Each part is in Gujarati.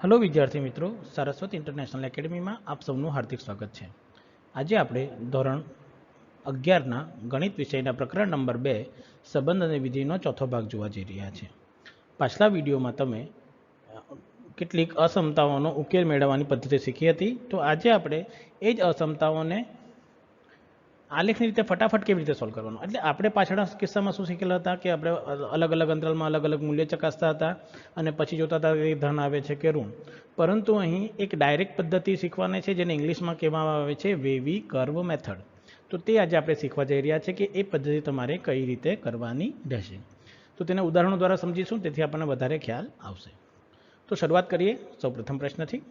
हेलो विद्यार्थी मित्रों, सरस्वती इंटरनेशनल एकेडमी में आप सबનું हार्दिक स्वागत है। આજે આપણે ધોરણ 11ના ગણિત વિષયના પ્રકરણ નંબર 2 સંબંધ અને વિધિનો ચોથો ભાગ જોવા જઈ રહ્યા છે। પાછલા વિડીયોમાં તમે કેટલીક અસમતાઓનો ઉકેલ મેળવવાની પદ્ધતિ શીખી હતી, તો આજે આપણે એ જ અસમતાઓને આલેખની રીતે ફટાફટ કેવી રીતે સોલ્વ કરવાનો, એટલે આપણે પાછળના કિસ્સામાં શું શીખેલા હતા કે આપણે અલગ અલગ અંતરાલમાં અલગ અલગ મૂલ્ય ચકાસતા હતા અને પછી જોતા હતા કે ધન આવે છે કે ઋણ। પરંતુ અહીં એક ડાયરેક્ટ પદ્ધતિ શીખવાની છે જેને ઇંગ્લિશમાં કહેવામાં આવે છે વેવી કર્વ મેથડ। તો તે આજે આપણે શીખવા જઈ રહ્યા છે કે એ પદ્ધતિ તમારે કઈ રીતે કરવાની રહેશે। તો તેને ઉદાહરણો દ્વારા સમજીશું, તેથી આપણને વધારે ખ્યાલ આવશે। તો શરૂઆત કરીએ સૌપ્રથમ પ્રશ્નથી।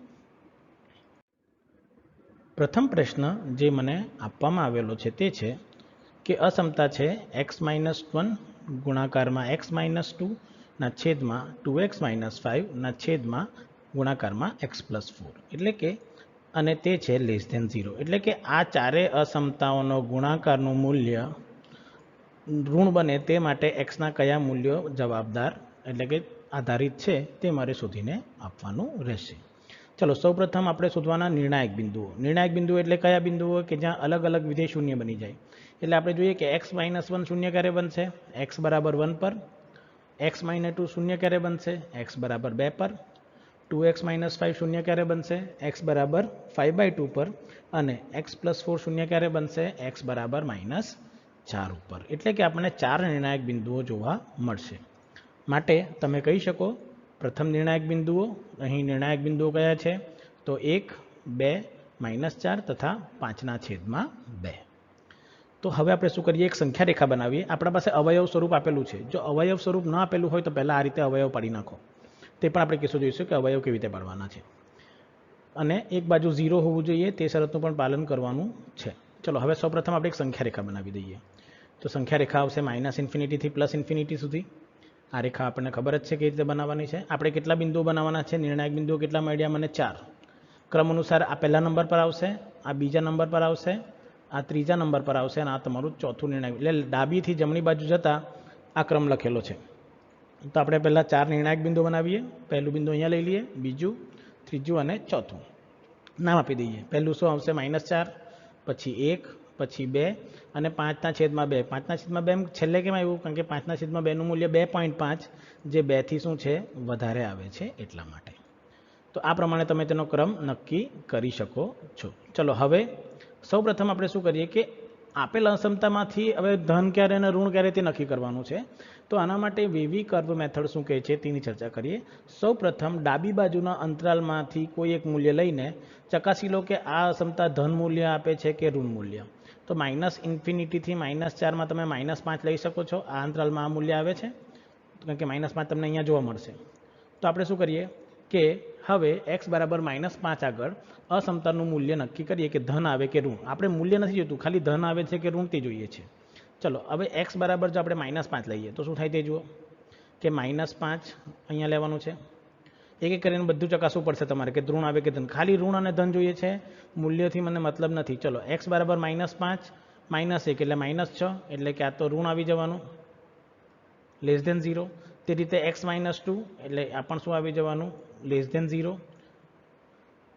પ્રથમ પ્રશ્ન જે મને આપવામાં આવેલો છે તે છે કે અસમતા છે x-1 ગુણાકારમાં x-2 ના છેદમાં 2x - 5 ના છેદમાં ગુણાકારમાં x+4, એટલે કે અને તે છે <0, એટલે કે આ ચારે અસમતાઓનો ગુણાકારનું મૂલ્ય ઋણ બને તે માટે xના કયા મૂલ્યો જવાબદાર એટલે કે આધારિત છે તે મારે શોધીને આપવાનું રહેશે। ચલો સૌપ્રથમ આપણે શોધવાના નિર્ણાયક બિંદુઓ। નિર્ણાયક બિંદુઓ એટલે કયા બિંદુઓ કે જ્યાં અલગ અલગ વિધેય શૂન્ય બની જાય। એટલે આપણે જોઈએ કે x-1 શૂન્ય ક્યારે બનશે? x = 1 પર। x-2 શૂન્ય ક્યારે બનશે? x = 2 પર। 2x - 5 શૂન્ય ક્યારે બનશે? x = 5/2 પર। અને x+4 શૂન્ય ક્યારે બનશે? x = -4 ઉપર। એટલે કે આપણને 4 નિર્ણાયક બિંદુઓ જોવા મળશે। માટે તમે કહી શકો પ્રથમ નિર્ણાયક બિંદુઓ, અહીં નિર્ણાયક બિંદુઓ કયા છે? તો 1, 2, -4 તથા 5/2। તો હવે આપણે શું કરીએ, એક સંખ્યા રેખા બનાવીએ। આપણા પાસે અવયવ સ્વરૂપ આપેલું છે। જો અવયવ સ્વરૂપ ન આપેલું હોય તો પહેલાં આ રીતે અવયવ પાડી નાખો, તે પણ આપણે કેસો જોઈશું કે અવયવ કેવી રીતે પાડવાના છે। અને એક બાજુ 0 હોવું જોઈએ તે શરતનું પણ પાલન કરવાનું છે। ચલો હવે સૌપ્રથમ આપણે એક સંખ્યા રેખા બનાવી દઈએ। તો સંખ્યા રેખા આવશે -∞ થી +∞ સુધી। આ રેખા આપણને ખબર જ છે કેવી રીતે બનાવવાની છે। આપણે કેટલા બિંદુઓ બનાવવાના છે? નિર્ણાયક બિંદુઓ કેટલા મળ્યા મને? 4। ક્રમ અનુસાર આ પહેલા નંબર પર આવશે, આ બીજા નંબર પર આવશે, આ ત્રીજા નંબર પર આવશે અને આ તમારું ચોથું નિર્ણાયક, એટલે ડાબીથી જમણી બાજુ જતાં આ ક્રમ લખેલો છે। તો આપણે પહેલાં 4 નિર્ણાયક બિંદુઓ બનાવીએ। પહેલું બિંદુ અહીંયા લઈ લઈએ, બીજું, ત્રીજું અને ચોથું નામ આપી દઈએ। પહેલું શું આવશે? -4, પછી 1, પછી 2 અને 5/2। 5/2 છેલ્લે કેમ આવ્યું? કારણ કે 5/2 નું મૂલ્ય 2.5, જે 2 થી શું છે? વધારે આવે છે એટલા માટે। તો આ પ્રમાણે તમે તેનો ક્રમ નક્કી કરી શકો છો। ચલો હવે સૌપ્રથમ આપણે શું કરીએ કે આપેલ અસમતામાંથી હવે ધન ક્યારે અને ઋણ ક્યારે તે નક્કી કરવાનું છે। તો આના માટે વેવી કર્વ મેથડ શું કહે છે તેની ચર્ચા કરીએ। સૌપ્રથમ ડાબી બાજુના અંતરાલમાંથી કોઈ એક મૂલ્ય લઈને ચકાસી લો કે આ અસમતા ધન મૂલ્ય આપે છે કે ઋણ મૂલ્ય। તો -∞ થી -4માં તમે -5 લઈ શકો છો। આ અંતરાલમાં આ મૂલ્ય આવે છે, કારણ કે -5 તમને અહીંયા જોવા મળશે। તો આપણે શું કરીએ કે હવે x = -5 આગળ અસમતાનું મૂલ્ય નક્કી કરીએ કે ધન આવે કે ઋણ। આપણે મૂલ્ય નથી જોતું, ખાલી ધન આવે છે કે ઋણ તે જોઈએ છે। ચલો હવે x બરાબર જો આપણે -5 લઈએ તો શું થાય તે જુઓ કે -5 અહીંયા લેવાનું છે। એક એક કરીને બધું ચકાસવું પડશે તમારે કે ઋણ આવે કે ધન। ખાલી ઋણ અને ધન જોઈએ છે, મૂલ્યથી મને મતલબ નથી। ચલો x = -5, -1 એટલે -6, એટલે કે આ તો ઋણ આવી જવાનું, <0। તે રીતે x - 2 એટલે આ પણ શું આવી જવાનું? <0।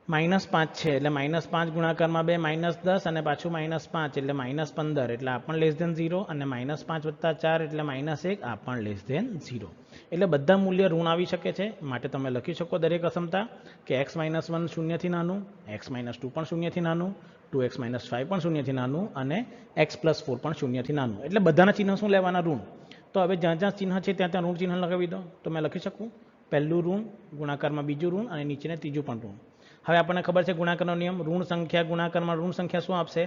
-5 છે એટલે -5 ગુણાકારમાં 2 -10 અને પાછું -5 એટલે -15, એટલે આ પણ <0 અને -5 + 4 એટલે -1, આ પણ <0। એટલે બધા મૂલ્ય ઋણ આવી શકે છે। માટે તમે લખી શકો દરેક અસમતા કે x - 1 શૂન્યથી નાનું, x - 2 પણ શૂન્યથી નાનું, 2x - 5 પણ શૂન્યથી નાનું અને x+4 પણ શૂન્યથી નાનું। એટલે બધાના ચિહ્ન શું લેવાના? ઋણ। તો હવે જ્યાં જ્યાં ચિહ્ન છે ત્યાં ત્યાં ઋણ ચિહ્ન લગાવી દો। તો મેં લખી શકું પહેલું ઋણ ગુણાકારમાં બીજું ઋણ અને નીચેને ત્રીજું પણ ઋણ। હવે આપણને ખબર છે ગુણાકારનો નિયમ, ઋણ સંખ્યા ગુણાકારમાં ઋણ સંખ્યા શું આપશે?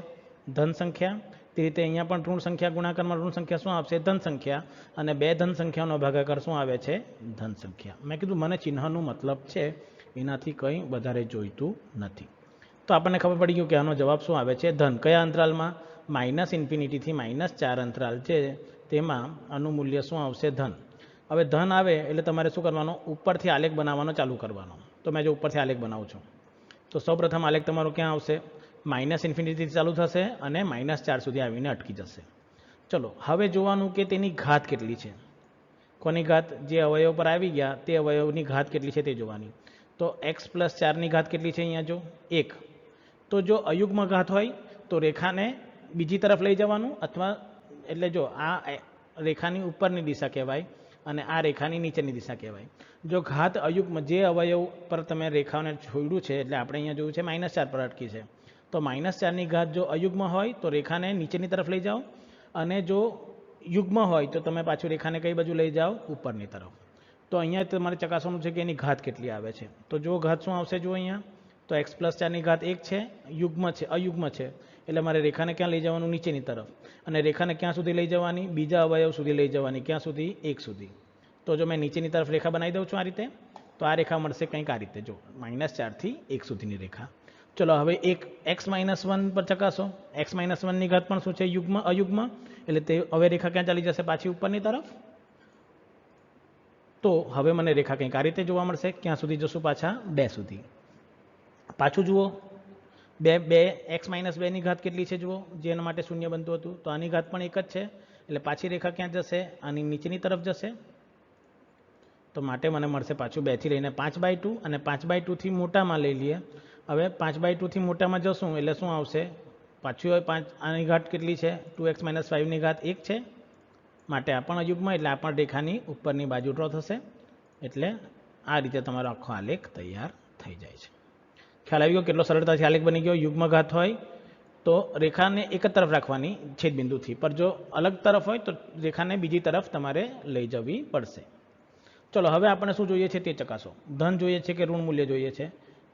ધન સંખ્યા। તે રીતે અહીંયા પણ ઋણ સંખ્યા ગુણાકારમાં ઋણ સંખ્યા શું આપશે? ધન સંખ્યા। અને 2 ધન સંખ્યાનો ભાગાકાર શું આવે છે? ધન સંખ્યા। મેં કીધું મને ચિહ્નનું મતલબ છે, એનાથી કંઈ વધારે જોઈતું નથી। તો આપણને ખબર પડી ગયું કે આનો જવાબ શું આવે છે? ધન। કયા અંતરાલમાં? -∞ થી -4 અંતરાલ છે, તેમાં આનું મૂલ્ય શું આવશે? ધન। હવે ધન આવે એટલે તમારે શું કરવાનું? ઉપરથી આલેખ બનાવવાનો ચાલુ કરવાનો। તો મેં જો ઉપરથી આલેખ બનાવું છું તો સૌપ્રથમ આલેખ તમારો ક્યાં આવશે? -∞ થી ચાલુ થશે અને -4 સુધી આવીને અટકી જશે। ચલો હવે જોવાનું કે તેની ઘાત કેટલી છે। કોની ઘાત? જે અવયવ પર આવી ગયા તે અવયવની ઘાત કેટલી છે તે જોવાની। તો x પ્લસ 4ની ઘાત કેટલી છે અહીંયા જો 1. તો જો અયુગ્મ ઘાત હોય તો રેખાને બીજી તરફ લઈ જવાનું, અથવા એટલે જો આ રેખાની ઉપરની દિશા કહેવાય અને આ રેખાની નીચેની દિશા કહેવાય. જો ઘાત અયુગ્મ જે અવયવ પર તમે રેખાને છોડ્યું છે, એટલે આપણે અહીંયા જોયું છે -4 પર અટકી છે, તો -4ની ઘાત જો અયુગ્મ હોય તો રેખાને નીચેની તરફ લઈ જાઓ, અને જો યુગ્મ હોય તો તમે પાછું રેખાને કઈ બાજુ લઈ જાઓ, ઉપરની તરફ. તો અહીંયા તમારે ચકાસવાનું છે કે એની ઘાત કેટલી આવે છે. તો જો ઘાત શું આવશે જો અહીંયા, તો x પ્લસ 4ની ઘાત 1 છે, યુગ્મ છે, અયુગ્મ છે, એટલે મારે રેખાને ક્યાં લઈ જવાનું, નીચેની તરફ, અને રેખાને ક્યાં સુધી લઈ જવાની, બીજા અવયવ સુધી લઈ જવાની, ક્યાં સુધી, 1 સુધી. તો જો મેં નીચેની તરફ રેખા બનાવી દઉં છું આ રીતે, તો આ રેખા મળશે કંઈક આ રીતે, જો -4 થી 1 સુધીની રેખા. ચલો હવે એક x-1 પર ચકાસો. x-1ની ઘાત પણ શું છે, યુગ્મ, અયુગ્મ, એટલે તે હવે રેખા ક્યાં ચાલી જશે, પાછી ઉપરની તરફ. તો હવે મને રેખા કંઈક આ રીતે જોવા મળશે. ક્યાં સુધી જશું, પાછા 2 સુધી. પાછું જુઓ, x-2ની ઘાત કેટલી છે જુઓ, જેના માટે શૂન્ય બનતું હતું, તો આની ઘાત પણ 1 જ છે, એટલે પાછી રેખા ક્યાં જશે, આની નીચેની તરફ જશે. તો માટે મને મળશે પાછું 2 થી લઈને 5/2, અને 5/2 થી મોટામાં લઈ લઈએ. હવે 5/2 થી મોટામાં જશું એટલે શું આવશે, પાછું 5, આની ઘાત કેટલી છે, 2x - 5ની ઘાત 1 છે, માટે આ પણ અયુગ્મ, એટલે આ પણ રેખાની ઉપરની બાજુ ડ્રો થશે. એટલે આ રીતે તમારો આખો આલેખ તૈયાર થઈ જાય છે. ખ્યાલ આવી ગયો કેટલો સરળતાથી આલેખ બની ગયો. યુગ્મ ઘાત હોય તો રેખાને એક જ તરફ રાખવાની છેદબિંદુથી, પણ જો અલગ તરફ હોય તો રેખાને બીજી તરફ તમારે લઈ જવી પડશે. ચલો હવે આપણે શું જોઈએ છે તે ચકાસો. ધન જોઈએ છે કે ઋણ મૂલ્ય જોઈએ છે,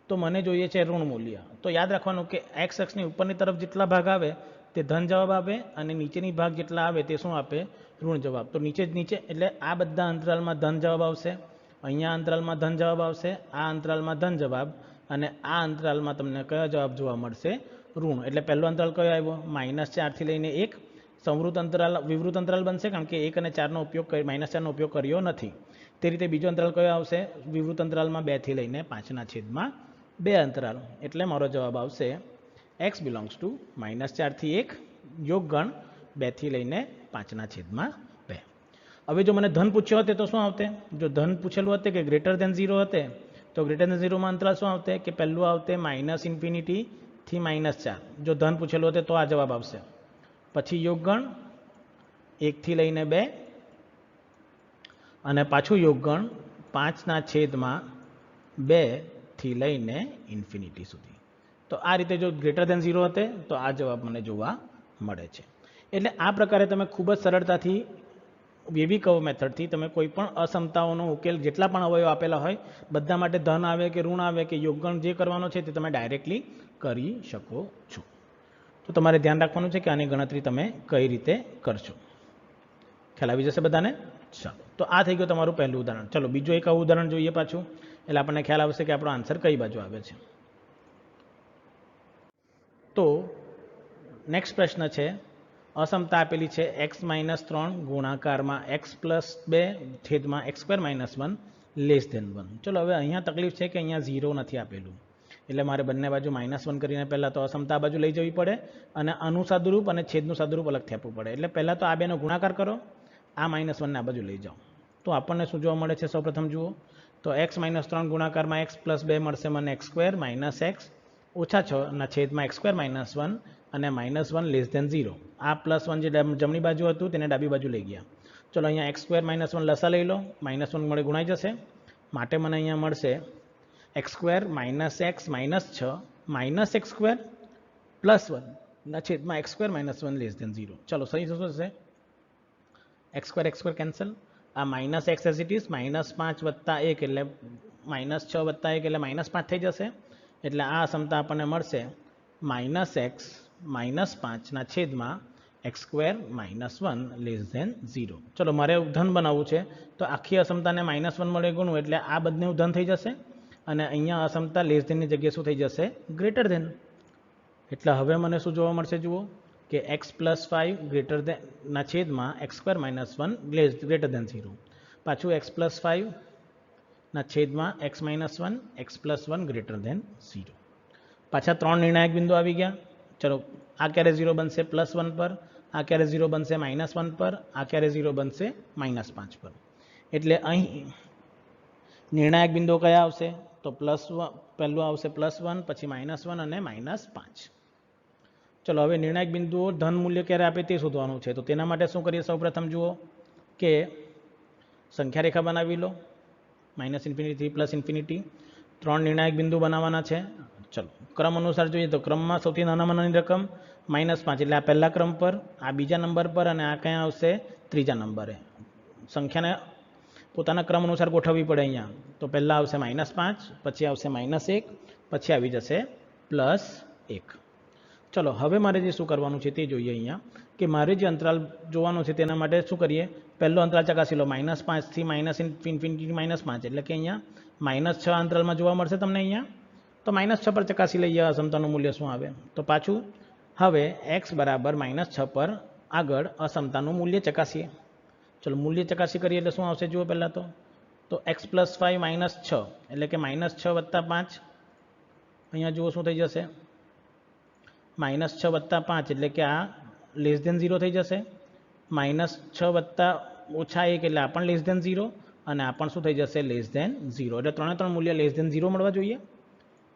તો મને જોઈએ છે ઋણ મૂલ્ય. તો યાદ રાખવાનું કે x અક્ષની ઉપરની તરફ જેટલા ભાગ આવે તે ધન જવાબ આપે, અને નીચેની ભાગ જેટલા આવે તે શું આપે, ઋણ જવાબ. તો નીચે એટલે આ બધા અંતરાલમાં ધન જવાબ આવશે, અહીંયા અંતરાલમાં ધન જવાબ આવશે, આ અંતરાલમાં ધન જવાબ, અને આ અંતરાલમાં તમને કયો જવાબ જોવા મળશે, ઋણ. એટલે પહેલો અંતરાલ કયો આવ્યો, -4 થી લઈને 1. સંવૃત અંતરાલ વિવૃત અંતરાલ બનશે, કારણ કે 1 અને 4નો ઉપયોગ -4નો ઉપયોગ કર્યો નથી. તે રીતે બીજો અંતરાલ કયો આવશે, વિવૃત અંતરાલમાં 2 થી લઈને 5/2 અંતરાલ. એટલે મારો જવાબ આવશે x બિલોંગ્સ ટુ -4 થી 1, યોગ ગણ 2 થી લઈને 5/2. હવે જો મને ધન પૂછ્યો હોતે તો શું આવતે, જો ધન પૂછેલું હોતે કે >0 હતે, તો >0માં અંતરાલ શું આવતે, કે પહેલું આવતે -∞ થી -4. જો ધન પૂછેલું હોતે તો આ જવાબ આવશે. પછી યોગ ગણ 1 થી લઈને 2, અને પાછું યોગગણ 5/2 થી લઈને ∞ સુધી. તો આ રીતે જો >0 હતે તો આ જવાબ મને જોવા મળે છે. એટલે આ પ્રકારે તમે ખૂબ જ સરળતાથી વેવી કર્વ મેથડથી તમે કોઈ પણ અસમતાઓનો ઉકેલ, જેટલા પણ અવયવ આપેલા હોય બધા માટે ધન આવે કે ઋણ આવે કે યોગગણ જે કરવાનો છે તે તમે ડાયરેક્ટલી કરી શકો છો. તો તમારે ધ્યાન રાખવાનું છે કે આની ગણતરી તમે કઈ રીતે કરશો. ખ્યાલ આવી જશે બધાને. ચાલો, તો આ થઈ ગયું તમારું પહેલું ઉદાહરણ. ચલો બીજું એક આવું ઉદાહરણ જોઈએ પાછું, એટલે આપણને ખ્યાલ આવશે કે આપણો આન્સર કઈ બાજુ આવે છે. તો નેક્સ્ટ પ્રશ્ન છે, અસમતા આપેલી છે x-3 ગુણાકારમાં x+2 છેદમાં x² - 1 <1. ચલો હવે અહીંયા તકલીફ છે કે અહીંયા 0 નથી આપેલું, એટલે મારે બંને બાજુ -1 કરીને પહેલાં તો અસમતા બાજુ લઈ જવી પડે, અને આનું સાદુરૂપ અને છેદનું સાદુરૂપ અલગથી આપવું પડે. એટલે પહેલાં તો આ બેનો ગુણાકાર કરો, આ -1ને આ બાજુ લઈ જાઓ. તો આપણને શું જોવા મળે છે, સૌપ્રથમ જુઓ તો x-3 ગુણાકારમાં x+2 મળશે મને x² - x ઓછા 6 છેદમાં x² - 1 અને -1 <0. આ +1 જે જમણી બાજુ હતું તેને ડાબી બાજુ લઈ ગયા. ચલો અહીંયા x² - 1 લસા લઈ લો, -1 મળે ગુણાઈ જશે, માટે મને અહીંયા મળશે x² - x - 6 x² +1 છેદમાં x² - 1 <0. ચલો સહી શું થશે, x² કેન્સલ, આ -x એઝ ઇટ ઇઝ, -5 + 1 એટલે -6 + 1 એટલે -5 થઈ જશે. એટલે આ અસમતા આપણને મળશે -x - 5 છેદમાં x² - 1 <0. ચલો મારે ધન બનાવવું છે, તો આખી અસમતાને -1 મળે ગુણવું, એટલે આ બંને ધન થઈ જશે, અને અહીંયા અસમતા લેસધેનની જગ્યાએ શું થઈ જશે, ગ્રેટર ધેન. એટલે હવે મને શું જોવા મળશે જુઓ, કે x+5 છેદમાં x² - 1 <0. પાછું x+5 છેદમાં x - 1 x+1 <0. પાછા 3 નિર્ણાયક બિંદુ આવી ગયા. ચલો આ ક્યારે 0 બનશે, +1 પર, આ ક્યારે 0 બનશે, -1 પર, આ ક્યારે 0 બનશે, -5 પર. એટલે અહીં નિર્ણાયક બિંદુઓ કયા આવશે, तो पहलू आवशे +1 પછી -1 અને -5। चलो હવે નિર્ણાયક બિંદુઓ ધન મૂલ્ય ક્યારે આપે તે શોધવાનું છે। તો તેના માટે શું કરીએ, સૌપ્રથમ જુઓ કે સંખ્યા રેખા બનાવી લો, -ઇન્ફિનિટી થી +ઇન્ફિનિટી। 3 નિર્ણાયક બિંદુ બનાવવાના છે। ચલો ક્રમ અનુસાર જોઈએ તો ક્રમમાં સૌથી નાનામાં નાની રકમ -5 એટલે આ પહેલા ક્રમ પર, આ બીજા નંબર પર અને આ ક્યાં આવશે, ત્રીજા નંબરે। સંખ્યાને પોતાના ક્રમ અનુસાર ગોઠવવી પડે અહીંયા। તો પહેલાં આવશે -5, પછી આવશે -1, પછી આવી જશે +1। ચલો હવે મારે જે શું કરવાનું છે તે જોઈએ અહીંયા કે મારે જે અંતરાલ જોવાનું છે તેના માટે શું કરીએ, પહેલો અંતરાલ ચકાસી લો, -5 થી -ઇન્ફિનિટી -5 એટલે કે અહીંયા -6 અંતરાલમાં જોવા મળશે તમને અહીંયા। તો -6 પર ચકાસી લઈએ અસમતાનું મૂલ્ય શું આવે। તો પાછું હવે x બરાબર -6 પર આગળ અસમતાનું મૂલ્ય ચકાસીએ। ચલો મૂલ્ય ચકાસી કરીએ એટલે શું આવશે જુઓ પહેલાં તો x + 5 - 6 એટલે કે -6 + 5, અહીંયા જુઓ શું થઈ જશે, -6 + 5 એટલે કે આ <0 થઈ જશે, -6 + -1 એટલે આ પણ <0 અને આ પણ શું થઈ જશે, <0। એટલે ત્રણે ત્રણ મૂલ્ય <0 મળવા જોઈએ।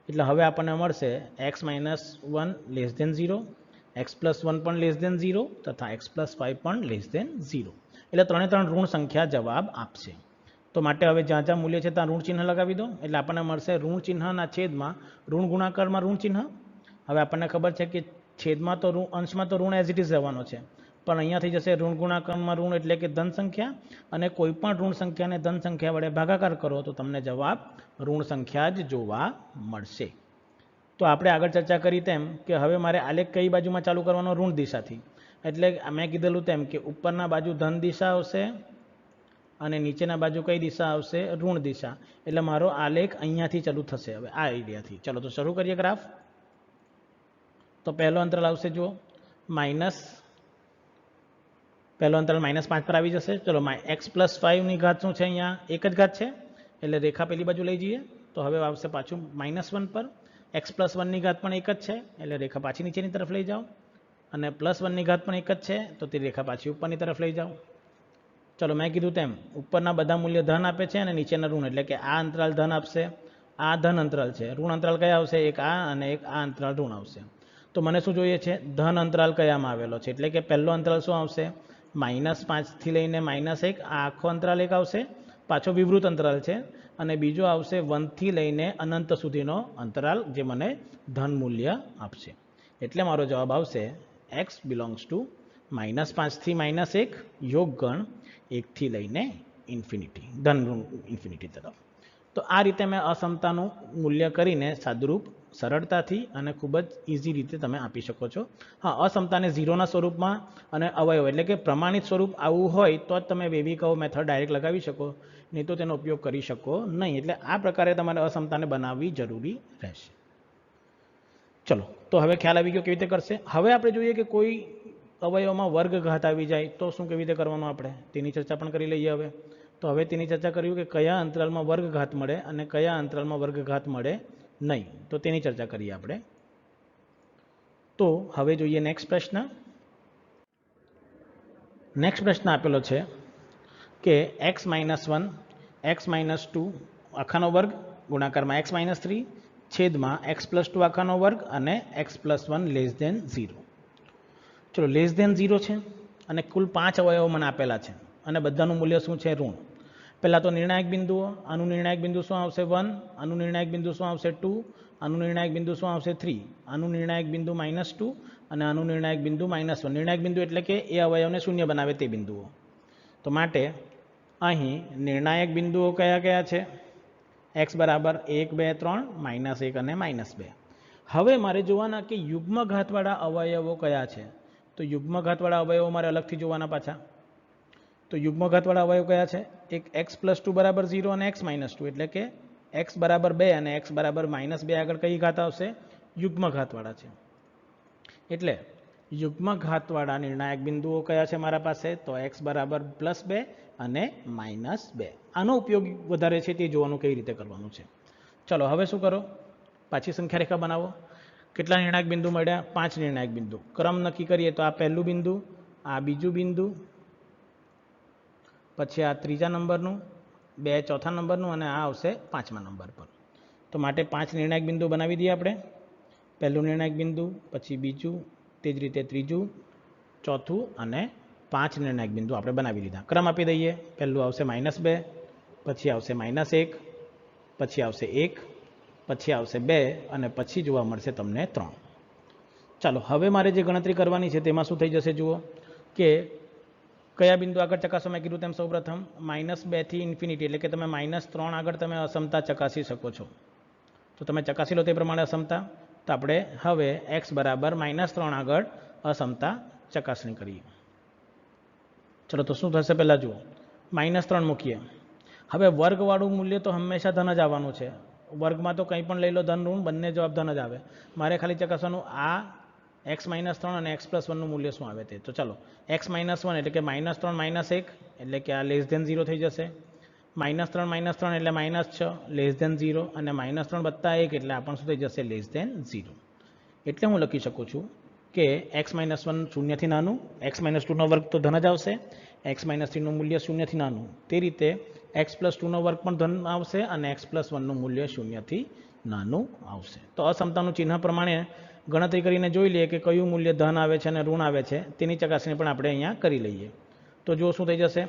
એટલે હવે આપણને મળશે x - 1 <0, x + 1 પણ <0 તથા x + 5 પણ <0। એટલે ત્રણે ત્રણ ઋણ સંખ્યા જવાબ આપશે। તો માટે હવે જ્યાં જ્યાં મૂલ્ય છે ત્યાં ઋણ ચિહ્ન લગાવી દો, એટલે આપણને મળશે ઋણ ચિહ્નના છેદમાં ઋણ ગુણાકારમાં ઋણ ચિહ્ન। હવે આપણને ખબર છે કે છેદમાં તો અંશમાં તો ઋણ એઝ ઇટ ઇઝ રહેવાનો છે, પણ અહીંયા થઈ જશે ઋણ ગુણાકારમાં ઋણ એટલે કે ધન સંખ્યા, અને કોઈ પણ ઋણ સંખ્યાને ધન સંખ્યા વડે ભાગાકાર કરો તો તમને જવાબ ઋણ સંખ્યા જ જોવા મળશે। તો આપણે આગળ ચર્ચા કરી તેમ કે હવે મારે આલેખ કઈ બાજુમાં ચાલુ કરવાનો, ઋણ દિશાથી। એટલે મેં કીધેલું તેમ કે ઉપરના બાજુ ધન દિશા આવશે અને નીચેના બાજુ કઈ દિશા આવશે, ઋણ દિશા। એટલે મારો આલેખ અહીંયાથી ચાલુ થશે, હવે આ એરિયાથી। ચલો તો શરૂ કરીએ ગ્રાફ। તો પહેલો અંતરાલ આવશે જુઓ પહેલો અંતરાલ -5 પર આવી જશે। ચલો x + 5 ની ઘાત શું છે, અહીંયા એક જ ઘાત છે એટલે રેખા પેલી બાજુ લઈ જઈએ। તો હવે આવશે પાછું -1 પર, x + 1 ની ઘાત પણ એક જ છે એટલે રેખા પાછી નીચેની તરફ લઈ જાઓ, અને +1 ની ઘાત પણ એક જ છે તો તે રેખા પાછી ઉપરની તરફ લઈ જાઓ। ચલો મેં કીધું તેમ ઉપરના બધા મૂલ્ય ધન આપે છે અને નીચેના ઋણ, એટલે કે આ અંતરાલ ધન આપશે, આ ધન અંતરાલ છે, ઋણ અંતરાલ કયા આવશે, એક આ અને એક આ અંતરાલ ઋણ આવશે। તો મને શું જોઈએ છે, ધન અંતરાલ કયામાં આવેલો છે, એટલે કે પહેલો અંતરાલ શું આવશે, -5 થી લઈને -1, આ આખો અંતરાલ એક આવશે, પાછો વિવૃત અંતરાલ છે, અને બીજો આવશે 1 થી લઈને અનંત સુધીનો અંતરાલ જે મને ધન મૂલ્ય આપશે। એટલે મારો જવાબ આવશે x બિલોંગ્સ ટુ -5 થી -1 યોગ ગણ 1 થી લઈને ઇન્ફિનિટી, ધન ઋણ ઇન્ફિનિટી તરફ। તો આ રીતે મેં અસમતાનું મૂલ્ય કરીને સાદુરૂપ સરળતાથી અને ખૂબ જ ઇઝી રીતે તમે આપી શકો છો। હા, અસમતાને ઝીરોના સ્વરૂપમાં અને અવયવ એટલે કે પ્રમાણિત સ્વરૂપ આવું હોય તો જ તમે બેબી કર્વ મેથડ ડાયરેક્ટ લગાવી શકો, નહીં તો તેનો ઉપયોગ કરી શકો નહીં। એટલે આ પ્રકારે તમારે અસમતાને બનાવવી જરૂરી રહેશે। ચલો તો હવે ખ્યાલ આવી ગયો કેવી રીતે કરશે। હવે આપણે જોઈએ કે કોઈ અવયવમાં વર્ગ ઘાત આવી જાય તો શું કેવી રીતે કરવાનું, આપણે તેની ચર્ચા પણ કરી લઈએ। હવે તો હવે તેની ચર્ચા કર્યું કે કયા અંતરાલમાં વર્ગ ઘાત મળે અને કયા અંતરાલમાં વર્ગ ઘાત મળે નહીં, તો તેની ચર્ચા કરીએ આપણે। તો હવે જોઈએ નેક્સ્ટ પ્રશ્ન। નેક્સ્ટ પ્રશ્ન આપેલો છે કે x - 1 x - 2 આખાનો વર્ગ ગુણાકારમાં x - 3 છેદમાં x + 2 આખાનો વર્ગ અને x + 1 <0। ચલો <0 છે અને કુલ 5 અવયવો મને આપેલા છે અને બધાનું મૂલ્ય શું છે, ઋણ। પહેલાં તો નિર્ણાયક બિંદુઓ, આનું નિર્ણાયક બિંદુ શું આવશે, 1, આનું નિર્ણાયક બિંદુ શું આવશે, 2, આનું નિર્ણાયક બિંદુ શું આવશે, 3, આનું નિર્ણાયક બિંદુ -2 અને આનું નિર્ણાયક બિંદુ -1। નિર્ણાયક બિંદુ એટલે કે એ અવયવને શૂન્ય બનાવે તે બિંદુઓ। તો માટે અહીં નિર્ણાયક બિંદુઓ કયા કયા છે, x બરાબર 1, 2, 3, -1 અને -2। હવે મારે જોવાના કે યુગ્મ ઘાતવાળા અવયવો કયા છે, તો યુગ્મ ઘાતવાળા અવયવો મારે અલગથી જોવાના પાછા। તો યુગ્મ ઘાતવાળા અવયવ કયા છે, એક x + 2 બરાબર 0 અને x - 2 એટલે કે x બરાબર 2 અને x બરાબર -2 આગળ કઈ ઘાત આવશે, યુગ્મ ઘાતવાળા છે। એટલે યુગ્મ ઘાતવાળા નિર્ણાયક બિંદુઓ કયા છે મારા પાસે, તો x બરાબર +2 અને -2। આનો ઉપયોગ વધારે છે તે જોવાનું કઈ રીતે કરવાનું છે। ચલો હવે શું કરો, પાછી સંખ્યા રેખા બનાવો। કેટલા નિર્ણાયક બિંદુ મળ્યા, 5 નિર્ણાયક બિંદુ। ક્રમ નક્કી કરીએ તો આ પહેલું બિંદુ, આ બીજું બિંદુ, પછી આ ત્રીજા નંબરનું, 2 ચોથા નંબરનું અને આ આવશે 5મા નંબર પર। તો માટે 5 નિર્ણાયક બિંદુ બનાવી દઈએ આપણે. પહેલું નિર્ણાયક બિંદુ, પછી બીજું, તે જ રીતે ત્રીજું, ચોથું અને 5 નિર્ણાયક બિંદુ આપણે બનાવી દીધા. ક્રમ આપી દઈએ. પહેલું આવશે -2, પછી આવશે -1, પછી આવશે 1, પછી આવશે 2 અને પછી જોવા મળશે તમને 3. ચાલો હવે મારે જે ગણતરી કરવાની છે તેમાં શું થઈ જશે જુઓ કે કયા બિંદુ આગળ ચકાસો. મેં કીધું તેમ સૌપ્રથમ -2 થી ઇન્ફિનિટી, એટલે કે તમે -3 આગળ તમે અસમતા ચકાસી શકો છો. તો તમે ચકાસી લો તે પ્રમાણે અસમતા. તો આપણે હવે x બરાબર -3 આગળ અસમતા ચકાસણી કરીએ. ચલો તો શું થશે પહેલાં જુઓ, -3 મૂકીએ. હવે વર્ગવાળું મૂલ્ય તો હંમેશા ધન જ આવવાનું છે. વર્ગમાં તો કંઈ પણ લઈ લો, ધન ઋણ બંને જવાબ ધન જ આવે. મારે ખાલી ચકાસવાનું આ x -3 અને x+1 નું મૂલ્ય શું આવે તે. તો ચાલો x -1 એટલે કે -3 -1 એટલે કે આ <0 થઈ જશે. -3 -3 એટલે -6 <0 અને -3 + 1 એટલે આ પણ શું થઈ જશે <0. એટલે હું લખી શકું છું કે x -1 શૂન્યથી નાનું, x -2 નો વર્ગ તો ધન જ આવશે, x -3 નું મૂલ્ય શૂન્યથી નાનું. તે રીતે x+2 નો વર્ગ પણ ધન આવશે અને x+1 નું મૂલ્ય શૂન્યથી નાનું આવશે. તો અસમતાનું ચિહ્ન પ્રમાણે ગણતરી કરીને જોઈ લઈએ કે કયું મૂલ્ય ધન આવે છે અને ઋણ આવે છે, તેની ચકાસણી પણ આપણે અહીંયા કરી લઈએ. તો જો શું થઈ જશે,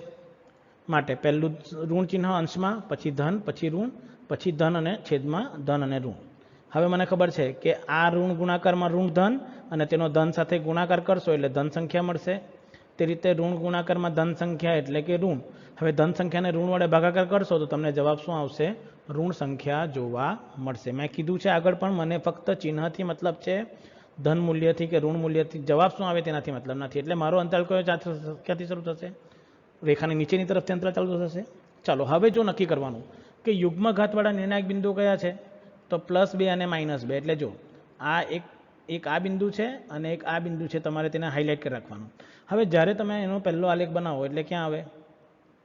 માટે પહેલું ઋણ ચિહ્ન અંશમાં, પછી ધન, પછી ઋણ, પછી ધન અને છેદમાં ધન અને ઋણ. હવે મને ખબર છે કે આ ઋણ ગુણાકારમાં ઋણ ધન અને તેનો ધન સાથે ગુણાકાર કરશો એટલે ધન સંખ્યા મળશે. તે રીતે ઋણ ગુણાકારમાં ધન સંખ્યા એટલે કે ઋણ. હવે ધન સંખ્યાને ઋણ વડે ભાગાકાર કરશો તો તમને જવાબ શું આવશે, ઋણ સંખ્યા જોવા મળશે. મેં કીધું છે આગળ પણ, મને ફક્ત ચિહ્નથી મતલબ છે, ધન મૂલ્યથી કે ઋણ મૂલ્યથી જવાબ શું આવે તેનાથી મતલબ નથી. એટલે મારો અંતરાલ કયો ક્યાંથી શરૂ થશે, રેખાની નીચેની તરફથી અંતરાલ ચાલુ થશે. ચાલો હવે જો નક્કી કરવાનું કે યુગ્મ ઘાતવાળા નિર્ણાયક બિંદુ કયા છે, તો +2 અને -2. એટલે જો આ એક આ બિંદુ છે અને એક આ બિંદુ છે, તમારે તેને હાઇલાઇટ કરી રાખવાનું. હવે જ્યારે તમે એનો પહેલો આલેખ બનાવો એટલે ક્યાં આવે,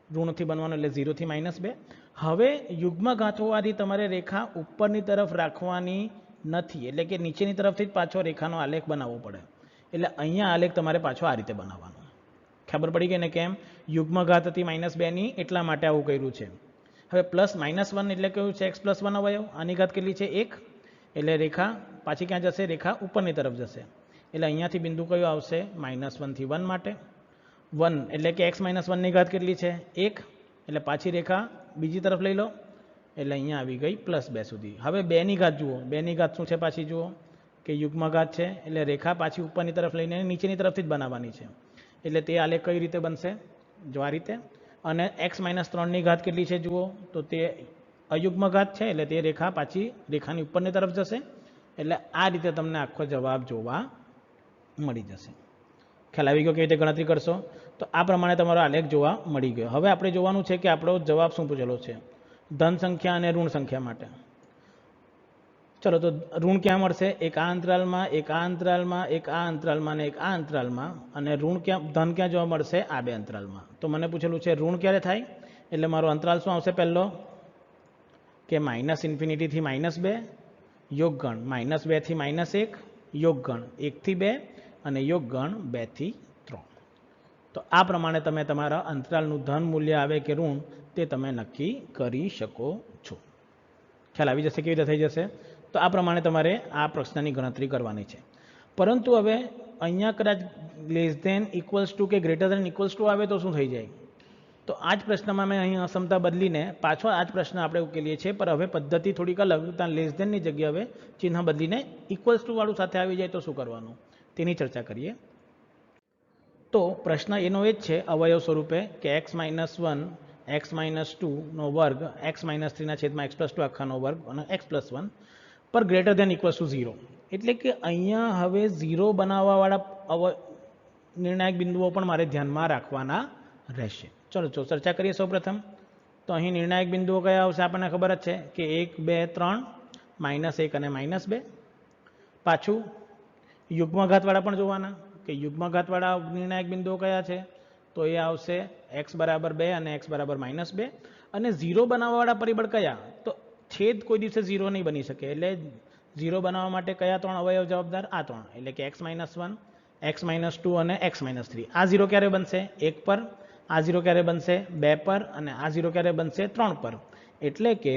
ઋણથી બનવાનો એટલે 0 થી -2. હવે યુગ્મ ઘાતોવાળી તમારે રેખા ઉપરની તરફ રાખવાની નથી, એટલે કે નીચેની તરફથી જ પાછો રેખાનો આલેખ બનાવવો પડે. એટલે અહીંયા આલેખ તમારે પાછો આ રીતે બનાવવાનો. ખબર પડી ગઈ ને કેમ, યુગ્મ ઘાત હતી -2ની એટલા માટે આવું કર્યું છે. હવે +-1 એટલે કયું છે, x+1 અવયવ. આની ઘાત કેટલી છે, 1. એટલે રેખા પાછી ક્યાં જશે, રેખા ઉપરની તરફ જશે. એટલે અહીંયાથી બિંદુ કયો આવશે, -1 થી 1 માટે. 1 એટલે કે x -1 ની ઘાત કેટલી છે, 1. એટલે પાછી રેખા બીજી તરફ લઈ લો એટલે અહીંયા આવી ગઈ +2 સુધી. હવે 2 ની ઘાત જુઓ, 2 ની ઘાત શું છે પાછી જુઓ કે યુગ્મ ઘાત છે, એટલે રેખા પાછી ઉપરની તરફ લઈને નીચેની તરફથી જ બનાવવાની છે. એટલે તે આલેખ કઈ રીતે બનશે, જો આ રીતે. અને x -3 ની ઘાત કેટલી છે જુઓ, તો તે અયુગ્મ ઘાત છે, એટલે તે રેખા પાછી રેખાની ઉપરની તરફ જશે. એટલે આ રીતે તમને આખો જવાબ જોવા મળી જશે. ખ્યાલ આવી ગયો કેવી રીતે ગણતરી કરશો. તો આ પ્રમાણે તમારો આલેખ જોવા મળી ગયો. હવે આપણે જોવાનું છે કે આપણો જવાબ શું પૂછેલો છે, ધન સંખ્યા અને ઋણ સંખ્યા માટે. ચલો તો ઋણ ક્યાં મળશે, એક આ અંતરાલમાં, એક આ અંતરાલમાં, એક આ અંતરાલમાં અને એક આ અંતરાલમાં. અને ઋણ ક્યાં, ધન ક્યાં જોવા મળશે, આ 2 અંતરાલમાં. તો મને પૂછેલું છે ઋણ ક્યારે થાય, એટલે મારો અંતરાલ શું આવશે પહેલો, કે -∞ થી -2, યોગગણ -2 થી -1, યોગગણ 1 થી 2 અને યોગગણ 2 થી 3. તો આ પ્રમાણે તમે તમારા અંતરાલનું ધન મૂલ્ય આવે કે ઋણ તે તમે નક્કી કરી શકો છો. ખ્યાલ આવી જશે કેવી રીતે થઈ જશે. તો આ પ્રમાણે તમારે આ પ્રશ્નની ગણતરી કરવાની છે. પરંતુ હવે અહીંયા કદાચ <= કે <= આવે તો શું થઈ જાય. તો આ જ પ્રશ્નમાં મેં અહીં અસમતા બદલીને પાછો આ જ પ્રશ્ન આપણે ઉકેલીએ છીએ, પણ હવે પદ્ધતિ થોડીક અલગ. ત્યાં <= ની જગ્યાએ હવે ચિહ્ન બદલીને = વાળું સાથે આવી જાય તો શું કરવાનું તેની ચર્ચા કરીએ. તો પ્રશ્ન એનો એ જ છે અવયવ સ્વરૂપે કે x -1 x -2 નો વર્ગ x -3 ના છેદમાં x+2 આખાનો વર્ગ અને x+1 પર <= 0. એટલે કે અહીંયા હવે 0 બનાવવાવાળા નિર્ણાયક બિંદુઓ પણ મારે ધ્યાનમાં રાખવાના રહેશે. ચલો ચર્ચા કરીએ સૌપ્રથમ. તો અહીં નિર્ણાયક બિંદુઓ કયા આવશે, આપણને ખબર જ છે કે 1 2 3, -1 અને -2. પાછું યુગ્મ ઘાતવાળા પણ જોવાના કે યુગ્મ ઘાતવાળા નિર્ણાયક બિંદુઓ કયા છે, તો એ આવશે x બરાબર 2 અને x બરાબર -2. અને 0 બનાવવાવાળા પરિબળ કયા, તો છેદ કોઈ દિવસે 0 નહીં બની શકે. એટલે 0 બનાવવા માટે કયા 3 અવયવ જવાબદાર, આ 3. એટલે કે x -1 x -2 અને x -3. આ 0 ક્યારે બનશે, 1 પર. આ 0 ક્યારે બનશે, 2 પર. અને આ 0 ક્યારે બનશે, 3 પર. એટલે કે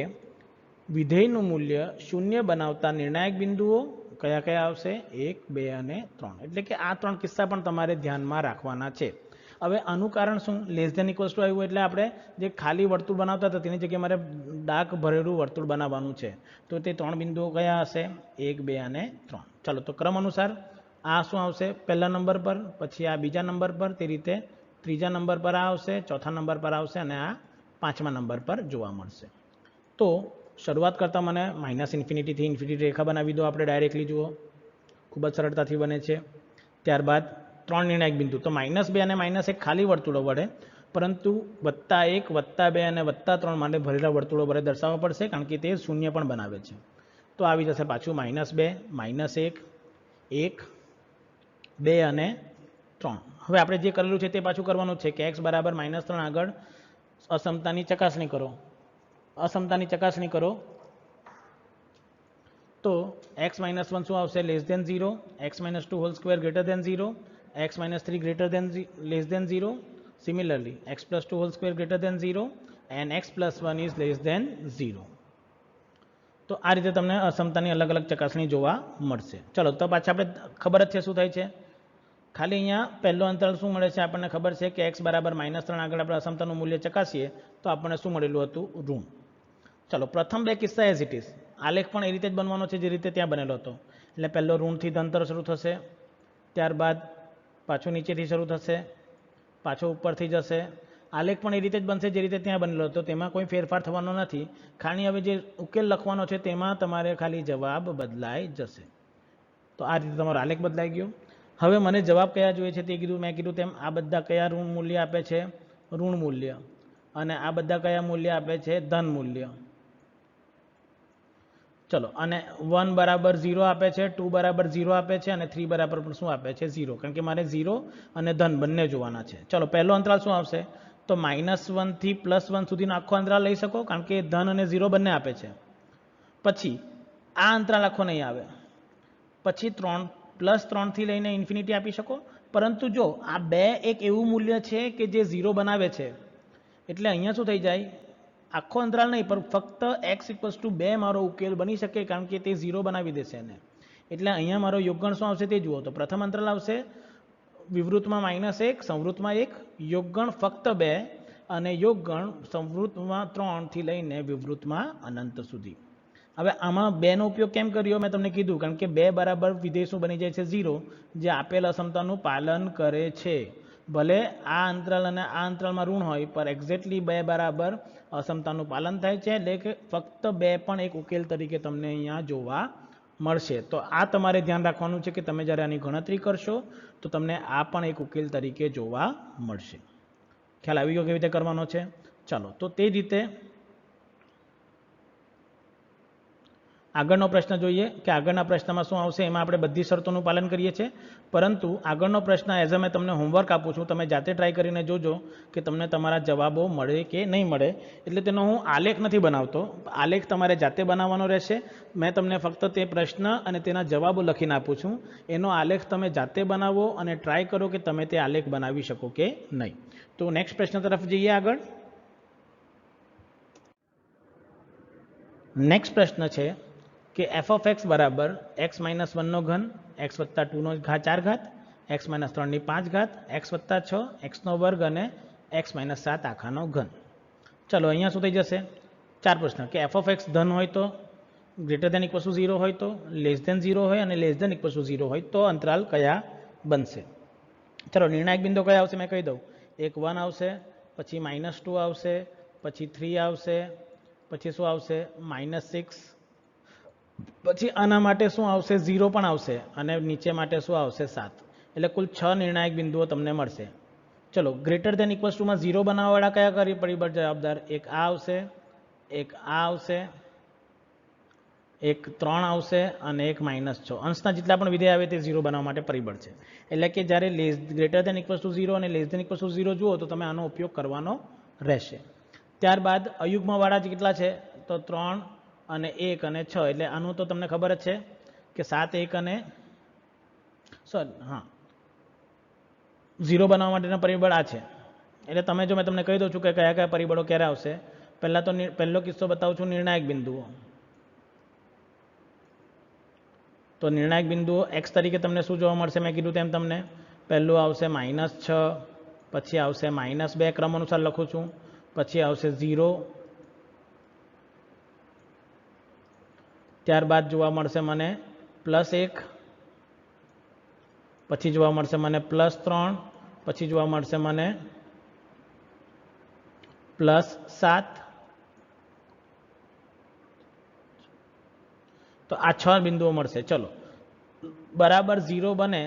વિધેયનું મૂલ્ય શૂન્ય બનાવતા નિર્ણાયક બિંદુઓ કયા કયા આવશે? 1, 2 અને 3. એટલે કે આ 3 કિસ્સા પણ તમારે ધ્યાનમાં રાખવાના છે. હવે આનું કારણ શું? લેસ ધેન ઇક્વલ્સ ટુ આવ્યું એટલે આપણે જે ખાલી વર્તુળ બનાવતા હતા તેની જગ્યાએ મારે ડાર્ક ભરેલું વર્તુળ બનાવવાનું છે. તો તે 3 બિંદુઓ કયા હશે? 1, 2 અને 3. ચાલો તો ક્રમ અનુસાર આ શું આવશે? પહેલા નંબર પર, પછી આ બીજા નંબર પર, તે રીતે ત્રીજા નંબર પર આ આવશે, ચોથા નંબર પર આવશે અને આ પાંચમા નંબર પર જોવા મળશે. તો શરૂઆત કરતાં મને માઇનસ ઇન્ફિનિટીથી ઇન્ફિનિટી રેખા બનાવી દો. આપણે ડાયરેક્ટલી જુઓ, ખૂબ જ સરળતાથી બને છે. ત્યારબાદ 3 નિર્ણાયક બિંદુ, તો -2 અને -1 ખાલી વર્તુળો વડે, પરંતુ +1, +2 અને +3 માટે ભરેલા વર્તુળો વડે દર્શાવવા પડશે, કારણ કે તે શૂન્ય પણ બનાવે છે. તો આવી જશે પાછું -2, -1, 1, 2 અને 3. હવે આપણે જે કરેલું છે તે પાછું કરવાનું છે કે x બરાબર -3 આગળ અસમતાની ચકાસણી કરો. અસમતાની ચકાસણી કરો તો x - 1 શું આવશે? Less than 0, x - 2 whole square greater than 0, x - 3 greater than less than 0. Similarly x + 2 whole square greater than 0 and x + 1 is less than 0. તો આ રીતે તમને અસમતાની અલગ અલગ ચકાસણી જોવા મળશે. ચલો તો પાછા આપણે ખબર જ છે શું થાય છે. ખાલી અહીંયા પહેલો અંતરાલ શું મળે છે? આપણને ખબર છે કે x બરાબર -3 આગળ આપણે અસમતાનું મૂલ્ય ચકાસીએ તો આપણને શું મળેલું હતું? ઋણ. ચલો પ્રથમ બે કિસ્સા એઝ ઇટ ઇઝ. આલેખ પણ એ રીતે જ બનવાનો છે જે રીતે ત્યાં બનેલો હતો. એટલે પહેલો ઋણથી ધન તરફ શરૂ થશે, ત્યારબાદ પાછું નીચેથી શરૂ થશે, પાછો ઉપરથી જશે. આલેખ પણ એ રીતે જ બનશે જે રીતે ત્યાં બનેલો હતો, તેમાં કોઈ ફેરફાર થવાનો નથી. ખાલી હવે જે ઉકેલ લખવાનો છે તેમાં તમારે ખાલી જવાબ બદલાઈ જશે. તો આ રીતે તમારો આલેખ બદલાઈ ગયો. હવે મને જવાબ કયા જોઈએ છે તે કીધું. મેં કીધું તેમ આ બધા કયા ઋણ મૂલ્ય આપે છે? ઋણ મૂલ્ય. અને આ બધા કયા મૂલ્ય આપે છે? ધન મૂલ્ય. ચલો, અને 1 બરાબર 0 આપે છે, 2 બરાબર 0 આપે છે અને 3 બરાબર પણ શું આપે છે? 0. કારણ કે મારે 0 અને ધન બંને જોવાના છે. ચલો પહેલો અંતરાલ શું આવશે? તો -1 થી +1 સુધીનો આખો અંતરાલ લઈ શકો, કારણ કે ધન અને 0 બંને આપે છે. પછી આ અંતરાલ આખો નહીં આવે. પછી 3 +3 થી લઈને ઇન્ફિનિટી આપી શકો. પરંતુ જો આ બે એક એવું મૂલ્ય છે કે જે 0 બનાવે છે, એટલે અહીંયા શું થઈ જાય? આખો અંતરાલ નહીં, પણ ફક્ત x = 2 મારો ઉકેલ બની શકે, કારણ કે તે 0 બનાવી દેશે એને. એટલે અહીંયા મારો યોગગણ શું આવશે તે જુઓ. તો પ્રથમ અંતરાલ આવશે વિવૃતમાં -1, સંવૃતમાં 1, યોગગણ ફક્ત 2 અને યોગગણ સંવૃતમાં 3 થી લઈને વિવૃતમાં અનંત સુધી. હવે આમાં 2 નો ઉપયોગ કેમ કર્યો મેં તમને કીધું, કારણ કે 2 બરાબર વિધેય શું બની જાય છે? 0, જે આપેલ અસમતાનું પાલન કરે છે. ભલે આ અંતરાલ અને આ અંતરાલમાં ઋણ હોય, પણ એક્ઝેક્ટલી 2 બરાબર અસમતાનું પાલન થાય છે. એટલે કે ફક્ત 2 પણ એક ઉકેલ તરીકે તમને અહીંયા જોવા મળશે. તો આ તમારે ધ્યાન રાખવાનું છે કે તમે જ્યારે આની ગણતરી કરશો તો તમને આ પણ એક ઉકેલ તરીકે જોવા મળશે. ખ્યાલ આવી ગયો કેવી રીતે કરવાનો છે? ચાલો તો તે રીતે આગળનો પ્રશ્ન જોઈએ કે આગળના પ્રશ્નમાં શું આવશે. એમાં આપણે બધી શરતોનું પાલન કરીએ છીએ, પરંતુ આગળનો પ્રશ્ન એઝ મેં તમને હોમવર્ક આપું છું, તમે જાતે ટ્રાય કરીને જોજો કે તમને તમારા જવાબો મળે કે નહીં મળે. એટલે તેનો હું આલેખ નથી બનાવતો, આલેખ તમારે જાતે બનાવવાનો રહેશે. મેં તમને ફક્ત તે પ્રશ્ન અને તેના જવાબો લખીને આપું છું. એનો આલેખ તમે જાતે બનાવો અને ટ્રાય કરો કે તમે તે આલેખ બનાવી શકો કે નહીં. તો નેક્સ્ટ પ્રશ્ન તરફ જઈએ આગળ. નેક્સ્ટ પ્રશ્ન છે કે f(x) બરાબર x - 1 ઘન, x + 2 4 ઘાત, x - 3 5 ઘાત, x + 6 x વર્ગ અને x - 7 આખાનો ઘન. ચલો અહીંયા શું થઈ જશે? 4 પ્રશ્ન કે f(x) ધન હોય તો, ગ્રેટર ધેન ઇક્વલ ટુ 0 હોય તો, લેસ ધેન 0 હોય અને લેસ ધેન ઇક્વલ ટુ 0 હોય તો અંતરાલ કયા બનશે? ચલો નિર્ણાયક બિંદુ કયા આવશે મેં કહી દઉં. એક 1 આવશે, પછી -2 આવશે, પછી 3 આવશે, પછી શું આવશે? -6, પછી આના માટે શું આવશે? 0 પણ આવશે અને નીચે માટે શું આવશે? 7. એટલે કુલ 6 નિર્ણાયક બિંદુઓ તમને મળશે. ચલો ગ્રેટર ધેન ઇક્વલ ટુમાં 0 બનાવવાવાળા કયા પરિબળ જવાબદાર? એક આ આવશે, એક આ આવશે, એક 3 આવશે અને એક -6. અંશના જેટલા પણ વિધેય આવે તે 0 બનાવવા માટે પરિબળ છે. એટલે કે જ્યારે ગ્રેટર ધેન ઇક્વલ ટુ 0 અને લેસ ધેન ઇક્વલ ટુ 0 જુઓ તો તમે આનો ઉપયોગ કરવાનો રહેશે. ત્યારબાદ અયુગ્મવાળા કેટલા છે? તો 3 અને 1 અને 6. એટલે આનું તો તમને ખબર જ છે કે 7, 1 અને 0 બનાવવા માટેના પરિબળ આ છે. એટલે તમે જો મેં તમને કહી દઉં છું કે કયા કયા પરિબળો ક્યારે આવશે. પહેલાં તો પહેલો કિસ્સો બતાવું છું નિર્ણાયક બિંદુઓ. તો નિર્ણાયક બિંદુઓ એક્સ તરીકે તમને શું જોવા મળશે? મેં કીધું તેમ તમને પહેલું આવશે -6, પછી આવશે -2 ક્રમ અનુસાર લખું છું, પછી આવશે 0, ત્યારબાદ જોવા મળશે મને +1, પછી જોવા મળશે મને +3, પછી જોવા મળશે મને +7. તો આ 6 બિંદુઓ મળશે. ચલો, બરાબર 0 બને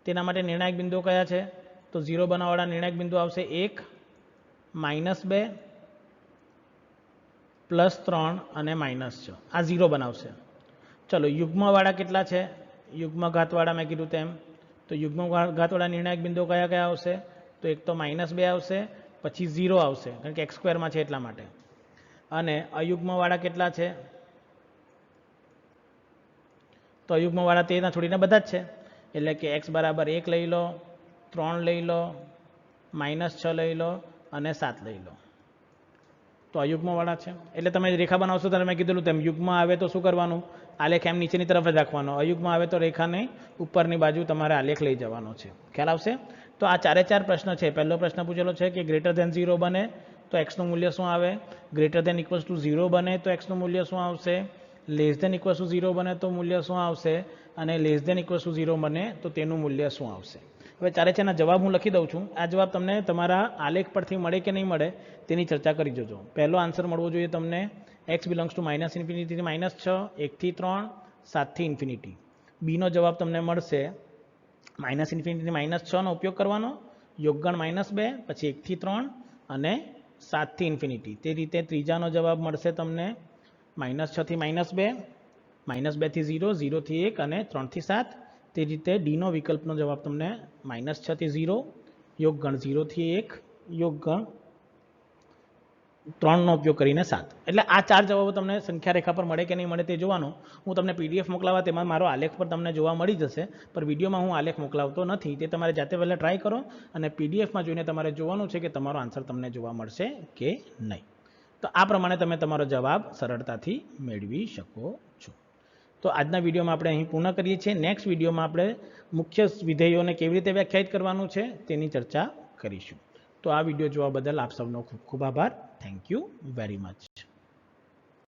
તેના માટે નિર્ણાયક બિંદુઓ કયા છે? તો 0 બનાવવાળા નિર્ણાયક બિંદુ આવશે 1, -2, +3 અને -6. આ 0 બનાવશે. ચલો, યુગ્મવાળા કેટલા છે? યુગ્મ ઘાતવાળા મેં કીધું તેમ, તો યુગ્મ ઘાતવાળા નિર્ણાયક બિંદુઓ કયા કયા આવશે? તો એક તો -2 આવશે, પછી 0 આવશે, કારણ કે x² માં છે એટલા માટે. અને અયુગ્મવાળા કેટલા છે? તો અયુગ્મવાળા તેના છોડીને બધા જ છે, એટલે કે x બરાબર 1 લઈ લો, 3 લઈ લો, -6 લઈ લો અને 7 લઈ લો. તો અયુગ્મવાળા છે. એટલે તમે રેખા બનાવશો ત્યારે મેં કીધેલું તેમ યુગ્મ આવે તો શું કરવાનું? આલેખ એમ નીચેની તરફ જ રાખવાનો. અયુગ્મ આવે તો રેખાને ઉપરની બાજુ તમારે આલેખ લઈ જવાનો છે. ખ્યાલ આવશે? તો આ 4 પ્રશ્ન છે. પહેલો પ્રશ્ન પૂછેલો છે કે >0 બને તો એક્સનું મૂલ્ય શું આવે? >= 0 બને તો એક્સનું મૂલ્ય શું આવશે? <0 બને તો મૂલ્ય શું આવશે? અને <0 બને તો તેનું મૂલ્ય શું આવશે? હવે 4 જવાબ હું લખી દઉં છું. આ જવાબ તમને તમારા આલેખ પરથી મળે કે નહીં મળે તેની ચર્ચા કરી જજો. પહેલો આન્સર મળવો જોઈએ તમને x ∈ -∞ થી -6, 1 થી 3, 7 થી ઇન્ફિનિટી. બીનો જવાબ તમને મળશે -∞ થી -6 નો ઉપયોગ કરવાનો, યોગગણ -2, પછી 1 થી 3 અને 7 થી ઇન્ફિનિટી. તે રીતે ત્રીજાનો જવાબ મળશે તમને -6 થી -2, -2 થી 0, 0 થી 1 અને 3 થી 7. તે રીતે ડીનો વિકલ્પનો જવાબ તમને -6 થી 0, યોગગણ 0 થી 1, યોગગણ 3 નો ઉપયોગ કરીને 7. એટલે આ 4 જવાબો તમને સંખ્યા રેખા પર મળે કે નહીં મળે તે જોવાનું. હું તમને PDF મોકલાવા તેમાં મારો આલેખ પર તમને જોવા મળી જશે, પણ વિડીયોમાં હું આલેખ મોકલાવતો નથી. તે તમારે જાતે પહેલાં ટ્રાય કરો અને PDFમાં જોઈને તમારે જોવાનું છે કે તમારો આન્સર તમને જોવા મળશે કે નહીં. તો આ પ્રમાણે તમે તમારો જવાબ સરળતાથી મેળવી શકો છો. તો આજના વિડીયોમાં આપણે અહીં પૂર્ણ કરીએ છીએ. નેક્સ્ટ વિડીયોમાં આપણે મુખ્ય વિધેયોને કેવી રીતે વ્યાખ્યાયિત કરવાનું છે તેની ચર્ચા કરીશું. તો આ વિડીયો જોવા બદલ આપ સૌનો ખૂબ ખૂબ આભાર. Thank you very much.